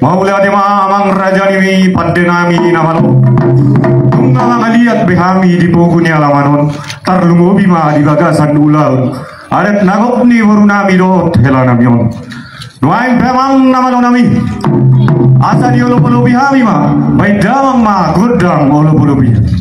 Maula de mamang raja ni pandenami namano. Tunga mga liat behami di puguni alamanon. Tarlungobi ma di bagasan ulang. Aret nagok ni warunami do hela namyon. Nuain pemang namano nami. Asa di olo-olo bihami ma. May damang ma godang olo-olo bihami.